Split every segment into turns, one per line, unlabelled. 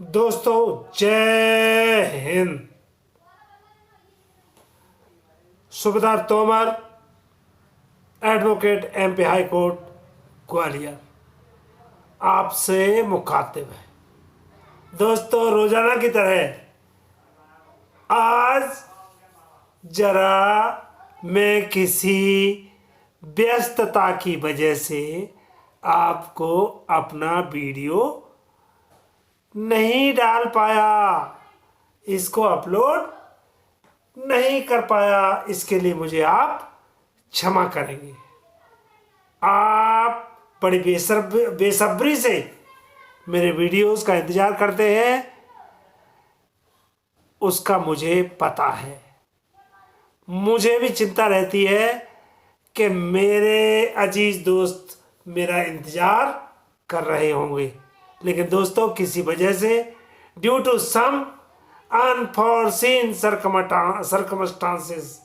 दोस्तों, जय हिंद। सूबेदार Tomar, advocate MP high court Gwalior, आपसे मुखातिब है। दोस्तों, रोजाना की तरह आज जरा मैं किसी व्यस्तता की वजह से आपको अपना वीडियो नहीं डाल पाया, इसको अपलोड नहीं कर पाया। इसके लिए मुझे आप क्षमा करेंगे। आप बड़ी बेसब्री से मेरे वीडियोस का इंतजार करते हैं, उसका मुझे पता है। मुझे भी चिंता रहती है कि मेरे अजीज दोस्त मेरा इंतजार कर रहे होंगे, लेकिन दोस्तों किसी वजह से ड्यू टू सम अनफॉरसीन सर्कमस्टांसेस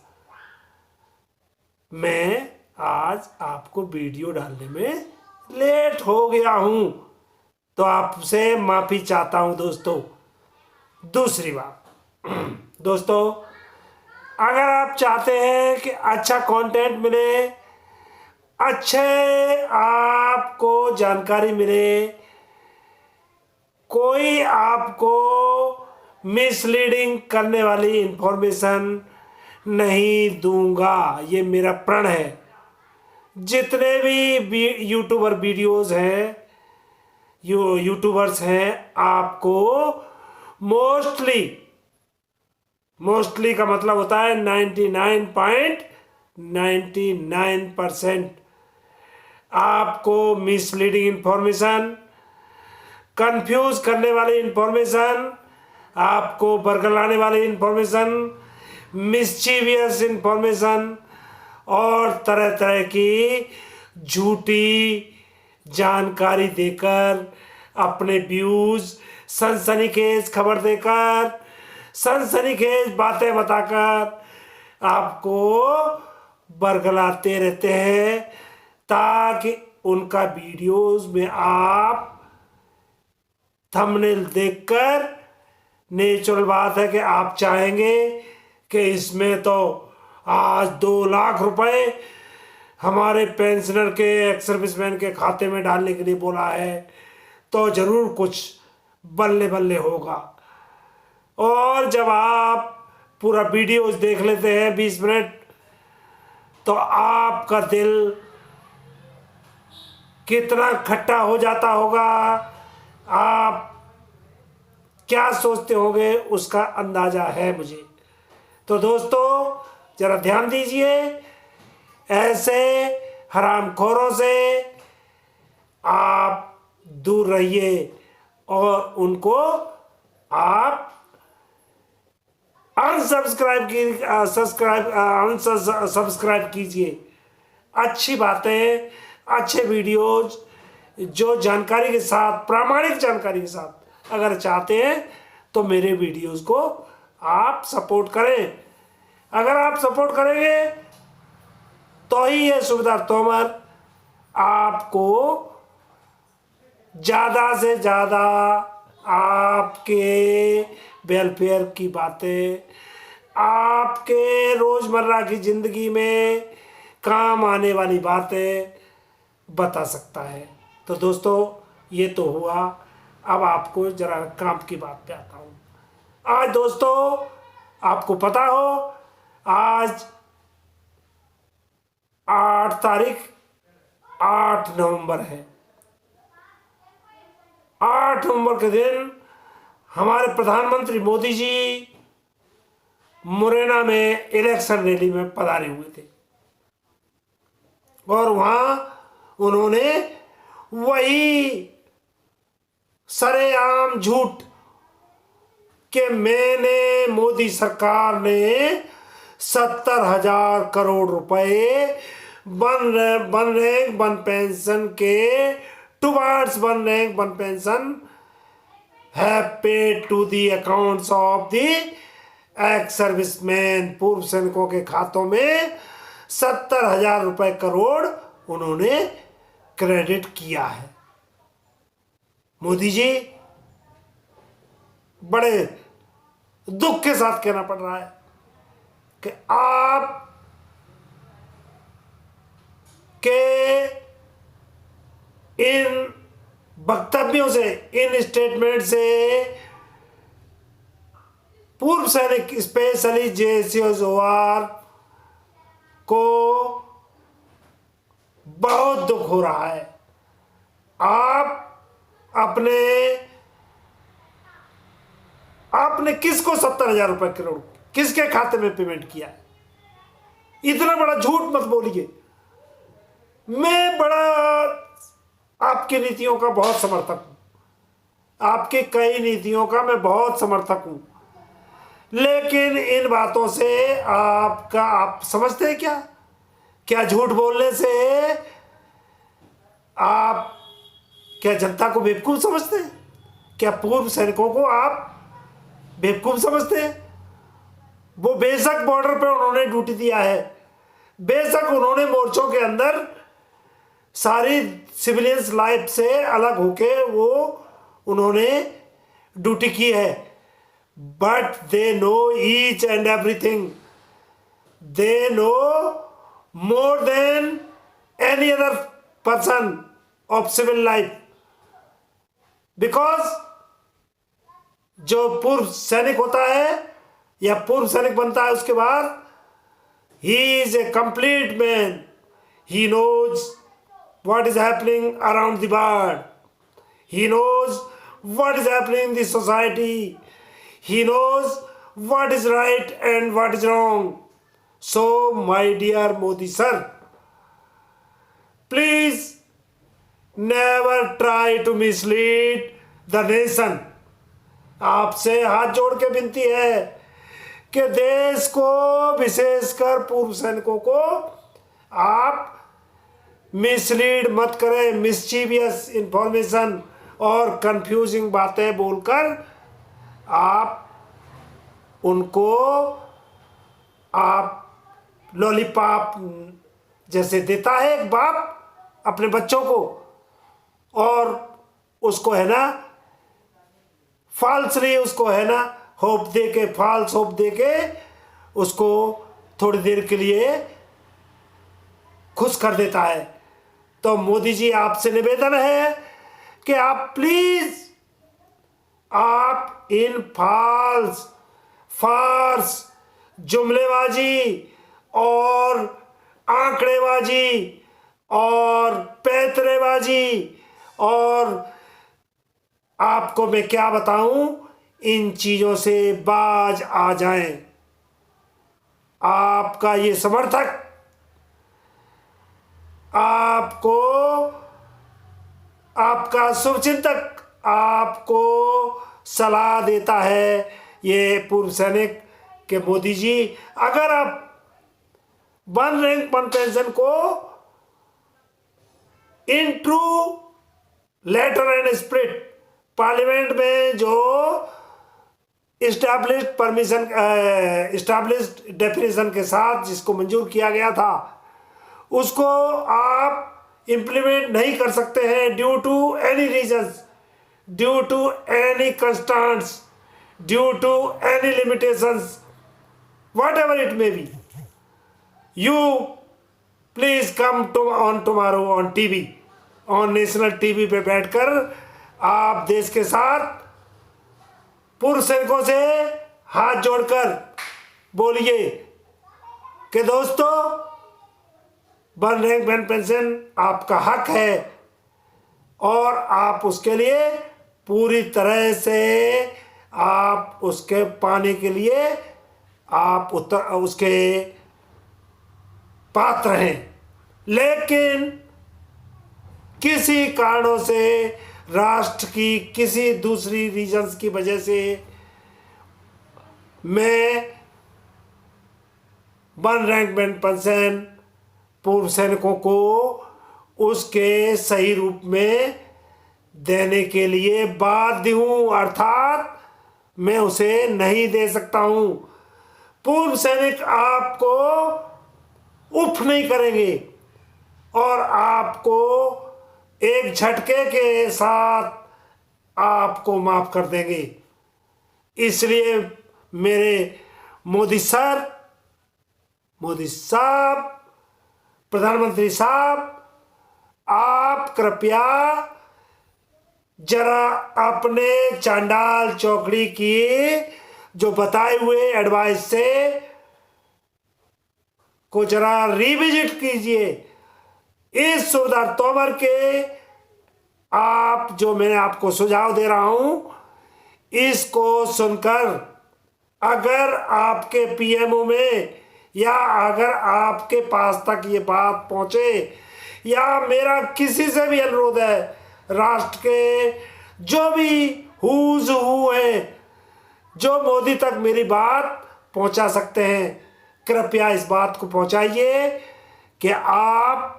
मैं आज आपको वीडियो डालने में लेट हो गया हूं, तो आपसे माफी चाहता हूं दोस्तों। दूसरी बात दोस्तों, अगर आप चाहते हैं कि अच्छा कंटेंट मिले, अच्छे आपको जानकारी मिले, कोई आपको मिसलीडिंग करने वाली इंफॉर्मेशन नहीं दूंगा, ये मेरा प्रण है। जितने भी यूट्यूबर वीडियोस हैं, यूट्यूबर्स हैं, आपको मोस्टली का मतलब होता है 99.99% आपको मिसलीडिंग इंफॉर्मेशन, कंफ्यूज करने वाली इंफॉर्मेशन, आपको बरगलाने वाली इंफॉर्मेशन, मिस्चीवियस इंफॉर्मेशन और तरह तरह की झूठी जानकारी देकर, अपने व्यूज सनसनीखेज खबर देकर, सनसनीखेज बातें बताकर आपको बरगलाते रहते हैं, ताकि उनका वीडियोस में आप थंबनेल देखकर, नेचुरल बात है कि आप चाहेंगे कि इसमें तो आज 2 लाख रुपए हमारे पेंशनर के, एक्स सर्विसमैन के खाते में डालने के लिए बोला है, तो जरूर कुछ बल्ले बल्ले होगा। और जब आप पूरा वीडियो देख लेते हैं 20 मिनट, तो आपका दिल कितना खट्टा हो जाता होगा, आप क्या सोचते होंगे, उसका अंदाजा है मुझे। तो दोस्तों, जरा ध्यान दीजिए, ऐसे हरामखोरों से आप दूर रहिए और उनको आप अनसब्सक्राइब कीजिए। अच्छी बातें, अच्छे वीडियोज जो जानकारी के साथ, प्रामाणिक जानकारी के साथ अगर चाहते हैं तो मेरे वीडियोस को आप सपोर्ट करें। अगर आप सपोर्ट करेंगे तो ही ये सूबेदार तोमर आपको ज़्यादा से ज़्यादा आपके वेलफेयर की बातें, आपके रोज़मर्रा की ज़िंदगी में काम आने वाली बातें बता सकता है। तो दोस्तों, ये तो हुआ, अब आपको ज़रा काम की बात पे आता हूँ। आज दोस्तों, आपको पता हो, आज 8 नवंबर है। 8 नवंबर के दिन हमारे प्रधानमंत्री मोदी जी मुरैना में इलेक्शन रैली में पधारे हुए थे, और वहां उन्होंने वही सरेआम झूठ कि मैंने, मोदी सरकार ने 70,000 करोड़ रुपए वन रैंक वन पेंशन के towards one rank one pension have paid to the accounts of the ex serviceman, पूर्व सैनिकों के खातों में 70,000 रुपए करोड़ उन्होंने क्रेडिट किया है। मोदी जी, बड़े दुख के साथ कहना पड़ रहा है कि आप के इन वक्तव्यों से, इन स्टेटमेंट से पूर्व सैनिक स्पेशली जेसीओ जोहार को बहुत दुख हो रहा है। आपने किसको 70,000 रुपए करोड़ किसके खाते में पेमेंट किया है? इतना बड़ा झूठ मत बोलिए। मैं बड़ा आपकी नीतियों का बहुत समर्थक हूं, आपकी कई नीतियों का मैं बहुत समर्थक हूं, लेकिन इन बातों से आप समझते हैं क्या झूठ बोलने से आप क्या जनता को बेवकूफ समझते हैं? क्या पूर्व सैनिकों को आप बेवकूफ समझते हैं? वो बेशक बॉर्डर पे उन्होंने ड्यूटी दिया है, बेशक उन्होंने मोर्चों के अंदर सारी सिविलियंस लाइफ से अलग होके वो उन्होंने ड्यूटी की है, but they know each and everything, they know more than any other person of civil life, because जो पूर्व सैनिक होता है या पूर्व सैनिक बनता है उसके बाद he is a complete man, he knows what is happening around the world, he knows what is happening in the society, he knows what is right and what is wrong. So my dear Modi sir, please never try to mislead the nation. आपसे हाथ जोड़ के विनती है कि देश को, विशेषकर पूर्व सैनिकों को आप मिसलीड मत करें, मिसचीवियस इंफॉर्मेशन और कंफ्यूजिंग बातें बोलकर आप लॉलीपॉप जैसे देता है एक बाप अपने बच्चों को, और उसको है ना फाल्सली, उसको है ना होप दे के, फॉल्स होप दे के उसको थोड़ी देर के लिए खुश कर देता है। तो मोदी जी आपसे निवेदन है कि आप प्लीज आप इन फार्स जुमलेबाजी और आंकड़ेबाजी और पैतरेबाजी और आपको मैं क्या बताऊं, इन चीजों से बाज आ जाएं। आपका ये समर्थक आपको, आपका शुभचिंतक आपको सलाह देता है, ये पूर्व सैनिक के मोदी जी, अगर आप वन रैंक वन पेंशन को in true letter and spirit parliament में जो इस्टेब्लिश्ड डेफिनेशन के साथ जिसको मंजूर किया गया था उसको आप इम्प्लीमेंट नहीं कर सकते हैं due to any reasons, due to any constraints, due to any limitations, whatever it may be, you please come to on tomorrow on TV, on national TV पे बैठकर आप देश के साथ पूर्व सैनिकों से हाथ जोड़कर बोलिए कि दोस्तों वन रैंक वन पेंशन आपका हक है और आप उसके लिए पूरी तरह से आप उसके पाने के लिए आप उसके पात्र हैं, लेकिन किसी कारणों से राष्ट्र की किसी दूसरी रीजन्स की वजह से मैं वन रैंक वन पेंशन पूर्व सैनिकों को उसके सही रूप में देने के लिए बाध्य हूं, अर्थात मैं उसे नहीं दे सकता हूं। पूर्व सैनिक आपको उफ नहीं करेंगे और आपको एक झटके के साथ आपको माफ कर देंगे। इसलिए मेरे मोदी सर, मोदी साहब, प्रधानमंत्री साहब, आप कृपया जरा अपने चांडाल चौकड़ी की जो बताए हुए एडवाइस से को जरा रिविजिट कीजिए। इस सुबेदार तोमर के आप जो मैंने आपको सुझाव दे रहा हूं, इसको सुनकर अगर आपके पीएमओ में या अगर आपके पास तक ये बात पहुंचे, या मेरा किसी से भी अनुरोध है, राष्ट्र के जो भी हूज हू है जो मोदी तक मेरी बात पहुंचा सकते हैं, कृपया इस बात को पहुंचाइए कि आप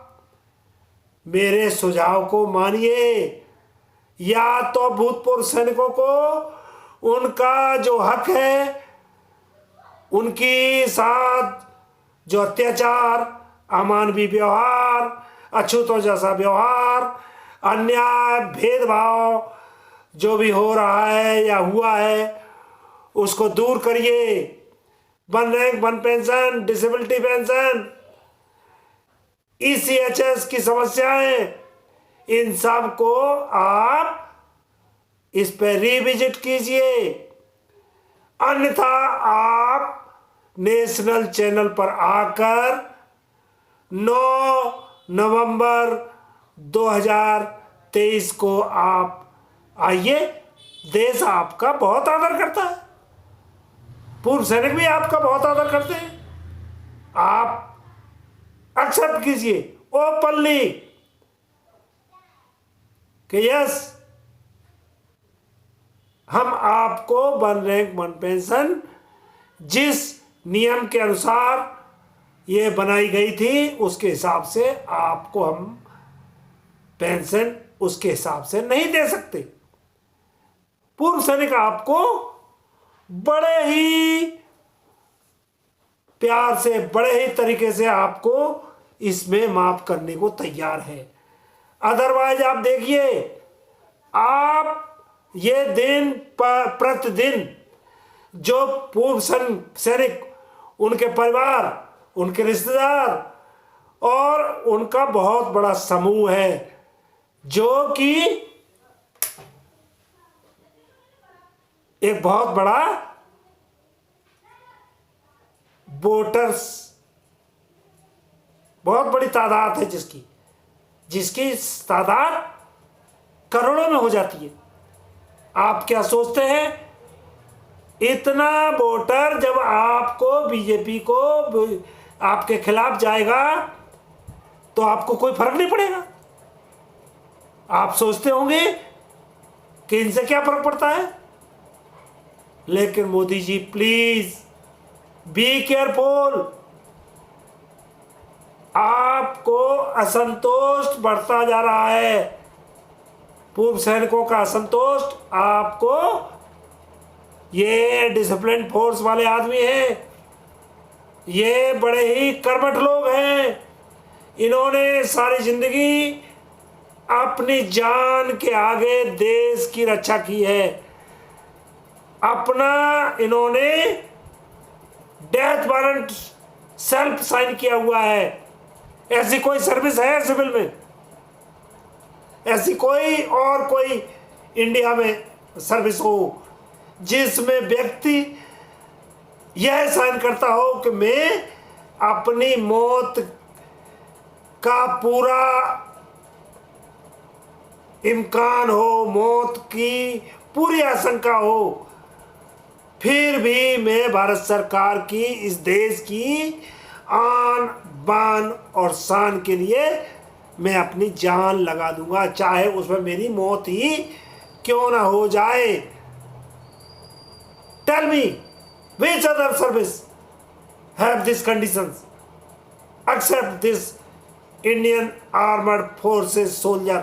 मेरे सुझाव को मानिए। या तो भूतपूर्व सैनिकों को उनका जो हक है, उनकी साथ जो अत्याचार, अमानवीय व्यवहार, अछूतों जैसा व्यवहार, अन्याय, भेदभाव जो भी हो रहा है या हुआ है, उसको दूर करिए। One rank one pension, disability pension, ECHS की समस्याएं, इन सब को आप इस पर रिविजिट कीजिए। अन्यथा आप नेशनल चैनल पर आकर 9 नवंबर 2023 को आप आइए। देश आपका बहुत आदर करता है, पूर्व सैनिक भी आपका बहुत आदर करते हैं। आप एक्सेप्ट कीजिए ओपनली कि यस, हम आपको वन रैंक वन पेंशन जिस नियम के अनुसार ये बनाई गई थी उसके हिसाब से आपको हम पेंशन उसके हिसाब से नहीं दे सकते। पूर्व सैनिक आपको बड़े ही प्यार से, बड़े ही तरीके से आपको इसमें माफ करने को तैयार है। अदरवाइज आप देखिए, आप ये दिन प्रतिदिन जो पूर्व सैनिक, उनके परिवार, उनके रिश्तेदार और उनका बहुत बड़ा समूह है जो कि एक बहुत बड़ा वोटर्स, बहुत बड़ी तादाद है जिसकी तादाद करोड़ों में हो जाती है। आप क्या सोचते हैं, इतना वोटर जब आपको बीजेपी को आपके खिलाफ जाएगा तो आपको कोई फर्क नहीं पड़ेगा? आप सोचते होंगे कि इनसे क्या फर्क पड़ता है। लेकिन Modi ji please be careful. आपको असंतोष बढ़ता जा रहा है, पूर्व सैनिकों का असंतोष। आपको, ये डिसिप्लिन फोर्स वाले आदमी हैं, ये बड़े ही कर्मठ लोग हैं, इन्होंने सारी जिंदगी अपनी जान के आगे देश की रक्षा की है। अपना इन्होंने डेथ वारंट सेल्फ साइन किया हुआ है। ऐसी कोई सर्विस है सिविल में, ऐसी कोई इंडिया में सर्विस हो जिसमें व्यक्ति यह साइन करता हो कि मैं अपनी मौत का पूरा इम्कान हो, मौत की पूरी आशंका हो, फिर भी मैं भारत सरकार की, इस देश की आन बान और शान के लिए मैं अपनी जान लगा दूंगा, चाहे उसमें मेरी मौत ही क्यों ना हो जाए। Tell me which other service have these conditions except this Indian Armed Forces soldier?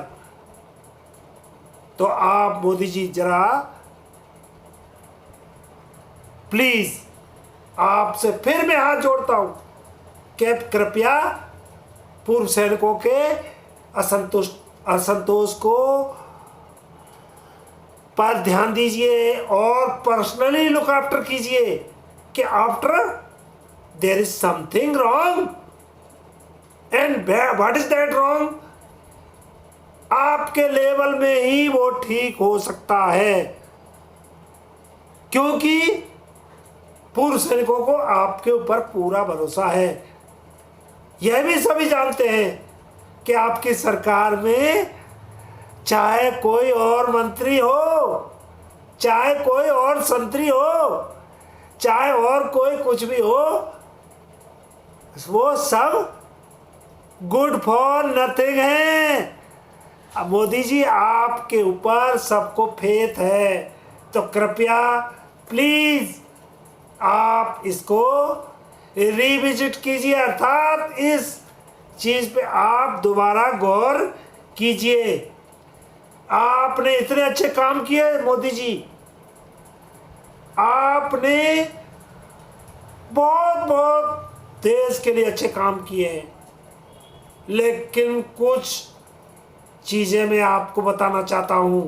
तो आप मोदी जी जरा प्लीज, आपसे फिर मैं हाथ जोड़ता हूं कि कृपया पूर्व सैनिकों के असंतोष को पर ध्यान दीजिए और पर्सनली लुक आफ्टर कीजिए कि after their is something wrong and what is that wrong, आपके लेवल में ही वो ठीक हो सकता है, क्योंकि पूर्व सैनिकों को आपके ऊपर पूरा भरोसा है। यह भी सभी जानते हैं कि आपकी सरकार में चाहे कोई और मंत्री हो, चाहे कोई और संतरी हो, चाहे और कोई कुछ भी हो, वो सब गुड फॉर नथिंग है। अब मोदी जी आपके ऊपर सबको फेथ है, तो कृपया प्लीज आप इसको रिविजिट कीजिए, अर्थात इस चीज पे आप दोबारा गौर कीजिए। आपने इतने अच्छे काम किए मोदी जी, आपने बहुत बहुत देश के लिए अच्छे काम किए हैं, लेकिन कुछ चीजें मैं आपको बताना चाहता हूं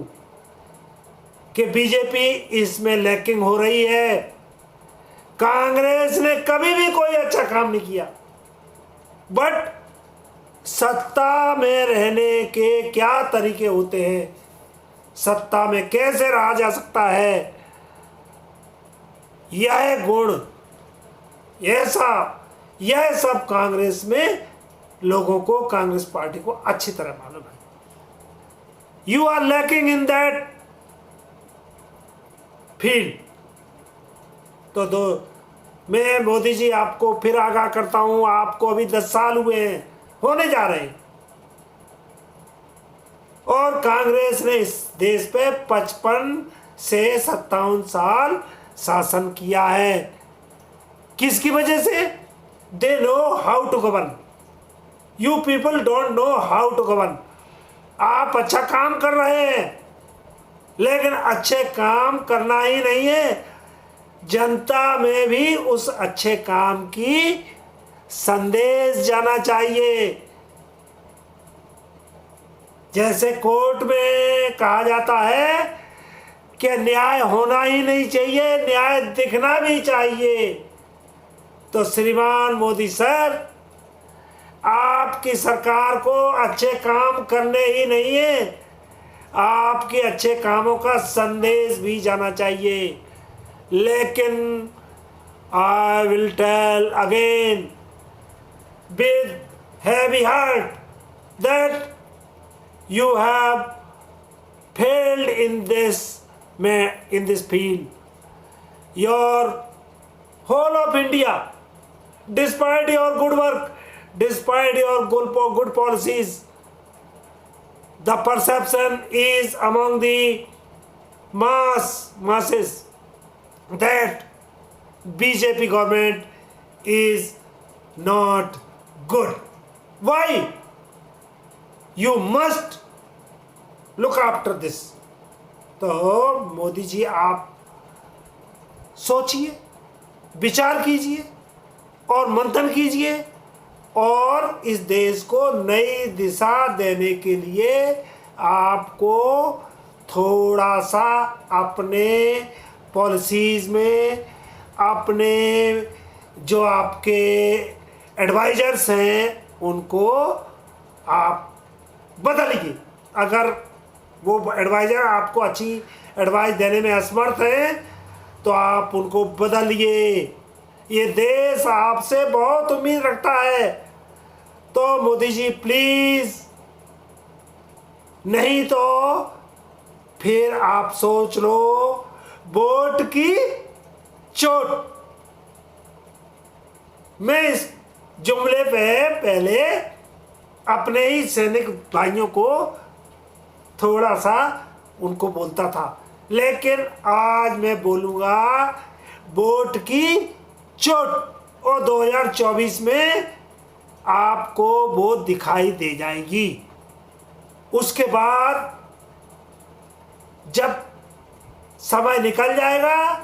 कि बीजेपी इसमें लैकिंग हो रही है। कांग्रेस ने कभी भी कोई अच्छा काम नहीं किया, बट सत्ता में रहने के क्या तरीके होते हैं, सत्ता में कैसे रहा जा सकता है, यह गुण, यह सब कांग्रेस में लोगों को, कांग्रेस पार्टी को अच्छी तरह मालूम है। You are lacking in that field. तो मैं मोदी जी आपको फिर आगाह करता हूं, आपको अभी 10 साल हुए हैं, होने जा रहे हैं, और कांग्रेस ने इस देश पे 55 से 57 साल शासन किया है। किसकी वजह से? They know how to govern, you people don't know how to govern. आप अच्छा काम कर रहे हैं, लेकिन अच्छे काम करना ही नहीं है, जनता में भी उस अच्छे काम की संदेश जाना चाहिए। जैसे कोर्ट में कहा जाता है कि न्याय होना ही नहीं चाहिए, न्याय दिखना भी चाहिए। तो श्रीमान मोदी सर, आपकी सरकार को अच्छे काम करने ही नहीं है, आपके अच्छे कामों का संदेश भी जाना चाहिए। लेकिन I will tell again with heavy heart that you have failed in this field. Your whole of India, despite your good work, despite your good policies, the perception is among the masses that BJP government is not good. Why? You must look after this. तो मोदी जी आप सोचिए, विचार कीजिए और मंथन कीजिए, और इस देश को नई दिशा देने के लिए आपको थोड़ा सा अपने पॉलिसीज में, अपने जो आपके एडवाइजर्स हैं उनको आप बदलिए। अगर वो एडवाइज़र आपको अच्छी एडवाइस देने में असमर्थ हैं तो आप उनको बदलिए। ये देश आपसे बहुत उम्मीद रखता है, तो मोदी जी प्लीज़, नहीं तो फिर आप सोच लो वोट की चोट। मैं इस जुमले पे पहले अपने ही सैनिक भाइयों को थोड़ा सा उनको बोलता था, लेकिन आज मैं बोलूँगा वोट की चोट। और 2024 में आपको वो दिखाई दे जाएगी। उसके बाद जब समय निकल जाएगा,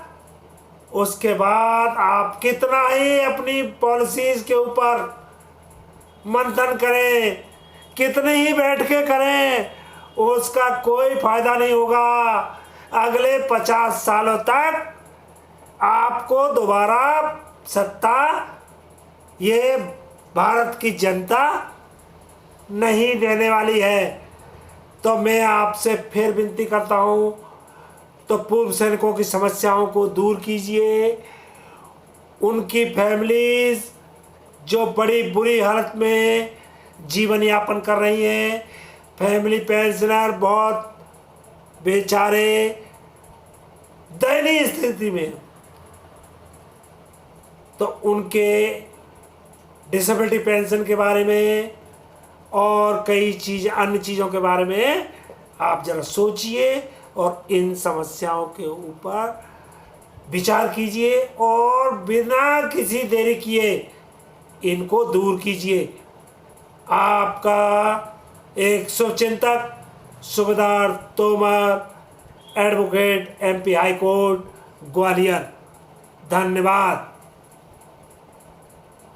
उसके बाद आप कितना ही अपनी पॉलिसीज़ के ऊपर मंथन करें, कितने ही बैठ के करें, उसका कोई फायदा नहीं होगा। अगले 50 सालों तक आपको दोबारा सत्ता ये भारत की जनता नहीं देने वाली है। तो मैं आपसे फिर विनती करता हूँ, तो पूर्व सैनिकों की समस्याओं को दूर कीजिए। उनकी फैमिलीज जो बड़ी बुरी हालत में जीवन यापन कर रही हैं, फैमिली पेंशनर बहुत बेचारे दयनीय स्थिति में, तो उनके डिसेबिलिटी पेंशन के बारे में और कई अन्य चीज़ों के बारे में आप जरा सोचिए और इन समस्याओं के ऊपर विचार कीजिए और बिना किसी देरी किए इनको दूर कीजिए। आपका एक शुभचिंतक सूबेदार Tomar, advocate, MP high court, Gwalior. धन्यवाद।